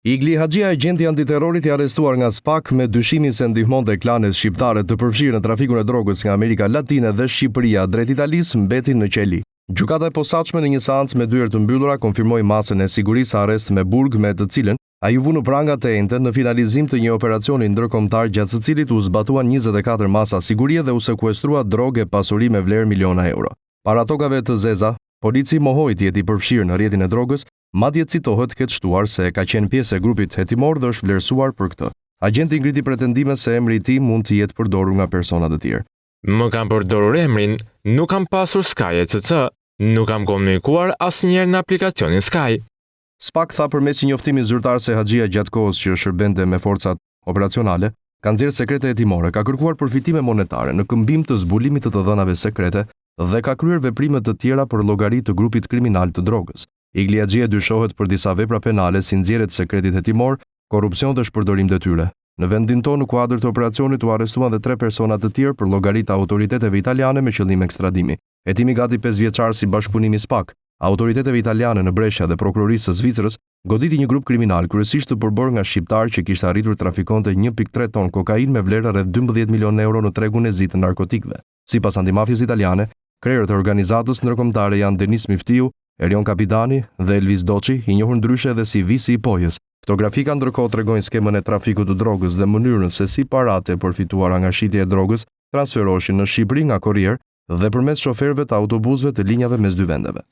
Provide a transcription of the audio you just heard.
Igli Haxhia, agenti antiterrorit i arrestuar nga SPAK me dyshimin se ndihmonte klanet shqiptare të përfshirë në trafikun e drogës nga Amerika Latine dhe Shqipëria drejt Italisë mbeti në qeli. Gjykata e posaçme në një seancë me dyert të mbyllura konfirmoi masën e sigurisë arrest me burg me të cilën ai u vu në prangat e enjte në finalizim të një operacioni ndërkombëtar gjatë së cilit u zbatuan 24 masa sigurie dhe u sekuestrua drogë e pasuri me vlerë miliona euro. Para tokave të zeza, polici mohoi të jetë i përfshirë në rrjetin e drogës, madje citohet ketë shtuar se ka qenë pjesë e grupit hetimor dhe është vlerësuar për këtë. Agenti ngriti pretendime se emri i tij mund të jetë përdorur nga persona të tjerë. Më kam përdorur emrin, nuk kam pasur Sky ECC, nuk kam komunikuar asnjëherë në aplikacionin Sky. SPAK tha përmes një njoftimi zyrtar se Haxhia gjatë kohës që shërbente me forcat operacionale, ka nxjerrë sekrete hetimore, ka kërkuar përfitime monetare në këmbim të zbulimit të dhënave sekrete dhe ka kryer veprime të tjera për llogari të grupit kriminal të drogës. Igli Haxhia dyshohet për disa vepra penale si nxjerrje të sekretit hetimor, korrupsion dhe shpërdorim detyre. Në vendin tonë në kuadër të operacionit u arrestuan dhe 3 persona të tjerë për llogari të autoriteteve italiane me qëllim ekstradimi. Hetimi gati 5 vjeçar si bashkëpunimi SPAK. Autoriteteve italiane në Brescia dhe prokurorisë së Zvicrës goditi një grup kriminal kryesisht të përbërë nga shqiptar që kishte arritur trafikonte 1.3 ton kokainë me vlerë rreth 12 milionë euro në tregun e zi të narkotikëve. Sipas antimafjes italiane, krerët e organizatës ndërkombëtare janë Denis Miftiu, Erion Kapitani dhe Elvis Doçi, i njohur ndryshe edhe si Visi i Pojës. Këto grafika ndërkohë tregojnë skemën e trafikut të drogës dhe mënyrën se si paratë e përfituara nga shitja e drogës transferoheshin në Shqipëri nga kurrier dhe përmes shoferëve të autobusëve të linjave mes dy vendeve.